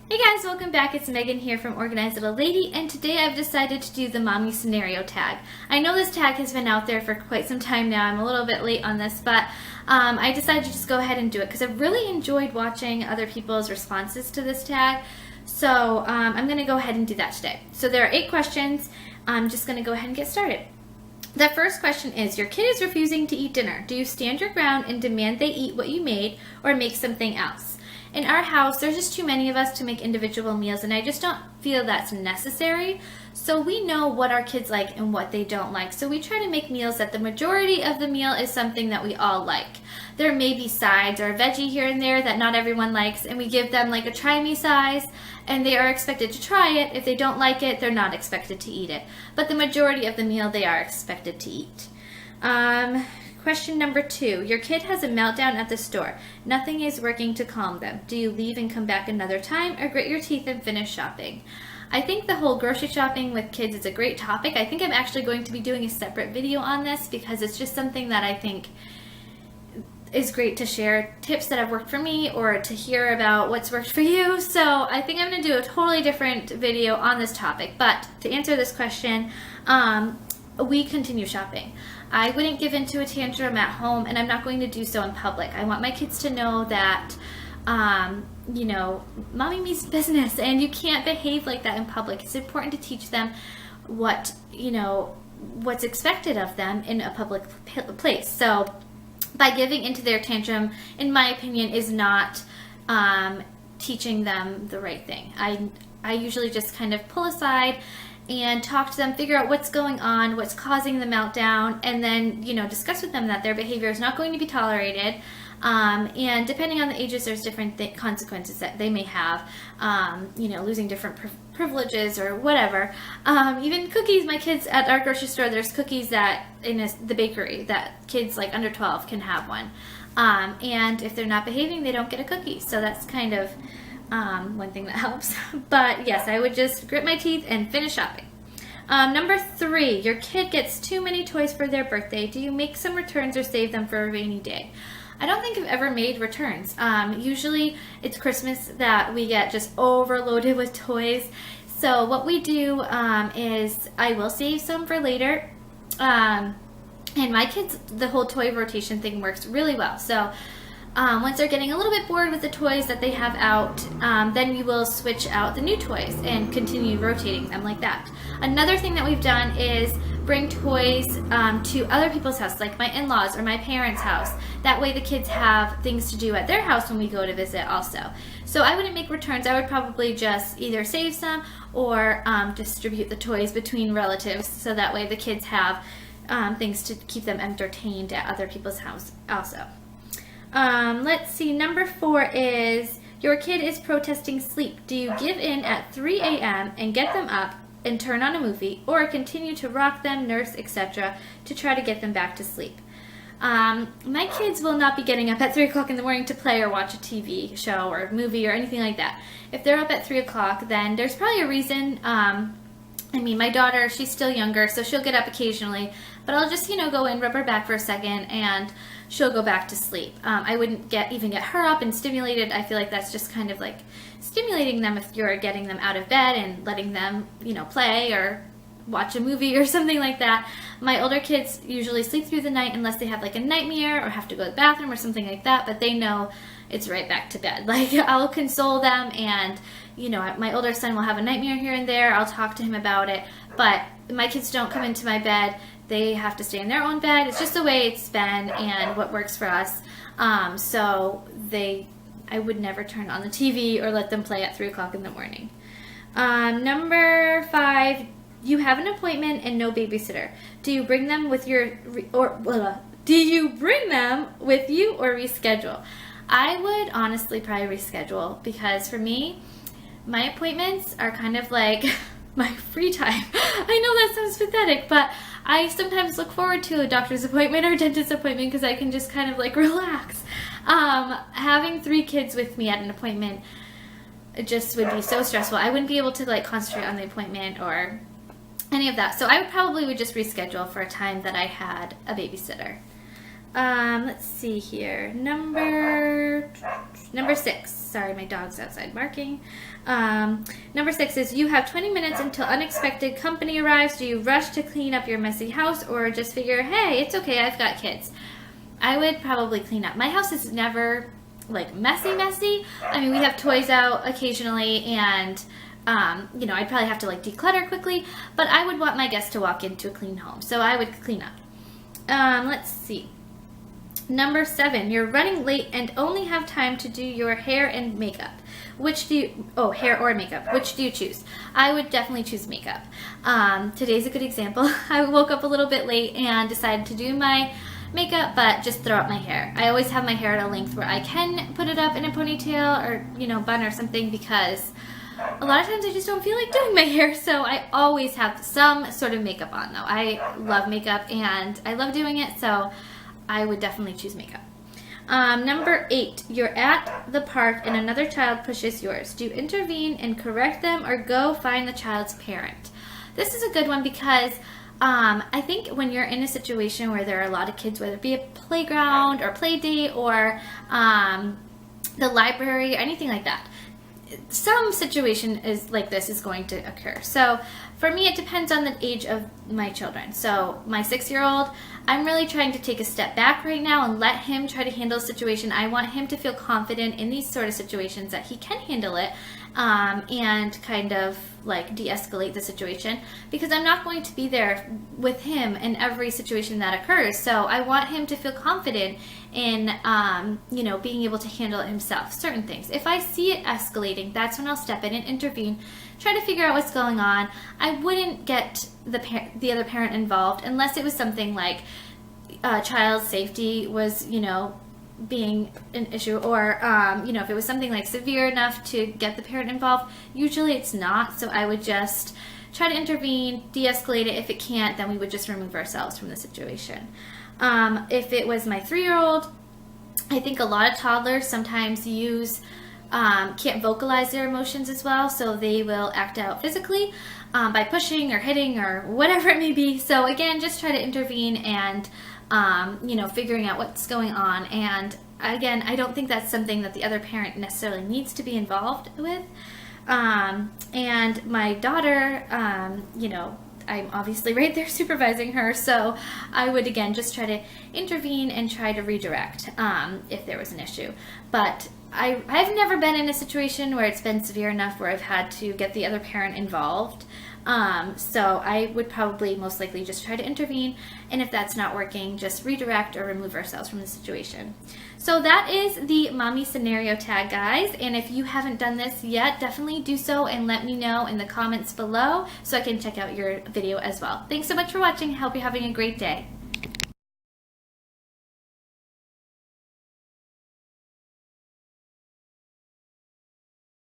Hey guys, welcome back. It's Megan here from Organized Little Lady, and today I've decided to do the mommy scenario tag. I know this tag has been out there for quite some time now. I'm a little bit late on this, but I decided to just go ahead and do it because I've really enjoyed watching other people's responses to this tag. So I'm going to go ahead and do that today. So there are 8 questions. I'm just going to go ahead and get started. The first question is, your kid is refusing to eat dinner. Do you stand your ground and demand they eat what you made or make something else? In our house, there's just too many of us to make individual meals, and I just don't feel that's necessary. So we know what our kids like and what they don't like. So we try to make meals that the majority of the meal is something that we all like. There may be sides or a veggie here and there that not everyone likes, and we give them like a try me size, and they are expected to try it. If they don't like it, they're not expected to eat it. But the majority of the meal they are expected to eat. Question number 2. Your kid has a meltdown at the store. Nothing is working to calm them. Do you leave and come back another time, or grit your teeth and finish shopping? I think the whole grocery shopping with kids is a great topic. I think I'm actually going to be doing a separate video on this because it's just something that I think is great to share tips that have worked for me or to hear about what's worked for you. So I think I'm going to do a totally different video on this topic. But to answer this question, we continue shopping. I wouldn't give into a tantrum at home, and I'm not going to do so in public. I want my kids to know that, mommy means business, and you can't behave like that in public. It's important to teach them what's expected of them in a public place. So by giving into their tantrum, in my opinion, is not teaching them the right thing. I usually just kind of pull aside and talk to them, figure out what's going on, what's causing the meltdown, and then, discuss with them that their behavior is not going to be tolerated. And depending on the ages, there's different consequences that they may have, losing different privileges or whatever. Even cookies, my kids at our grocery store, there's cookies that in the bakery that kids like under 12 can have one. And if they're not behaving, they don't get a cookie. So that's kind of one thing that helps. But yes, I would just grit my teeth and finish shopping. Number 3, your kid gets too many toys for their birthday. Do you make some returns or save them for a rainy day? I don't think I've ever made returns. Usually it's Christmas that we get just overloaded with toys. So what we do is I will save some for later. And my kids, the whole toy rotation thing works really well. So once they're getting a little bit bored with the toys that they have out, then we will switch out the new toys and continue rotating them like that. Another thing that we've done is bring toys to other people's house, like my in-laws or my parents' house. That way the kids have things to do at their house when we go to visit also. So I wouldn't make returns. I would probably just either save some or distribute the toys between relatives, so that way the kids have things to keep them entertained at other people's house also. Let's see, number 4 is, your kid is protesting sleep. Do you give in at 3 a.m. and get them up and turn on a movie, or continue to rock them, nurse, etc. to try to get them back to sleep? My kids will not be getting up at 3 o'clock in the morning to play or watch a TV show or movie or anything like that. If they're up at 3 o'clock, then there's probably a reason. My daughter, she's still younger, so she'll get up occasionally, but I'll just, go in, rub her back for a second, and she'll go back to sleep. I wouldn't even get her up and stimulated. I feel like that's just kind of like stimulating them if you're getting them out of bed and letting them, play or watch a movie or something like that. My older kids usually sleep through the night unless they have like a nightmare or have to go to the bathroom or something like that, but they know it's right back to bed. Like, I'll console them, and my older son will have a nightmare here and there. I'll talk to him about it, but my kids don't come into my bed. They have to stay in their own bed. It's just the way it's been and what works for us. I would never turn on the TV or let them play at 3 o'clock in the morning. Number 5, you have an appointment and no babysitter. Do you bring them with you or reschedule? I would honestly probably reschedule, because for me, my appointments are kind of like my free time. I know that sounds pathetic, but I sometimes look forward to a doctor's appointment or dentist appointment because I can just kind of like relax. Having 3 kids with me at an appointment, it just would be so stressful. I wouldn't be able to like concentrate on the appointment or any of that. So I would just reschedule for a time that I had a babysitter. Let's see here. Number 6. Sorry, my dog's outside barking. Number 6 is you have 20 minutes until unexpected company arrives. Do you rush to clean up your messy house or just figure, hey, it's okay, I've got kids? I would probably clean up. My house is never like messy. I mean, we have toys out occasionally, and I'd probably have to like declutter quickly, but I would want my guests to walk into a clean home, so I would clean up. Let's see. Number 7, you're running late and only have time to do your hair and makeup. Hair or makeup, which do you choose? I would definitely choose makeup. Today's a good example. I woke up a little bit late and decided to do my makeup, but just throw out my hair. I always have my hair at a length where I can put it up in a ponytail or, bun or something, because a lot of times I just don't feel like doing my hair, so I always have some sort of makeup on, though. I love makeup and I love doing it, so I would definitely choose makeup. Number 8, you're at the park and another child pushes yours. Do you intervene and correct them or go find the child's parent? This is a good one because I think when you're in a situation where there are a lot of kids, whether it be a playground or play date or the library or anything like that, some situation is like this is going to occur. So for me, it depends on the age of my children. So my 6-year-old, I'm really trying to take a step back right now and let him try to handle the situation. I want him to feel confident in these sort of situations that he can handle it, and kind of like de-escalate the situation, because I'm not going to be there with him in every situation that occurs. So I want him to feel confident in, being able to handle it himself, certain things. If I see it escalating, that's when I'll step in and intervene, try to figure out what's going on. I wouldn't get the other parent involved unless it was something like child safety was, being an issue, or if it was something like severe enough to get the parent involved. Usually it's not, so I would just try to intervene, de-escalate it. If it can't, then we would just remove ourselves from the situation. If it was my 3-year-old, I think a lot of toddlers sometimes can't vocalize their emotions as well, so they will act out physically by pushing or hitting or whatever it may be. So again, just try to intervene and figuring out what's going on. And again, I don't think that's something that the other parent necessarily needs to be involved with. And my daughter, I'm obviously right there supervising her, so I would again just try to intervene and try to redirect if there was an issue. But I've never been in a situation where it's been severe enough where I've had to get the other parent involved. So I would probably most likely just try to intervene, and if that's not working, just redirect or remove ourselves from the situation. So that is the mommy scenario tag, guys, and if you haven't done this yet, definitely do so and let me know in the comments below so I can check out your video as well. Thanks so much for watching. I hope you're having a great day.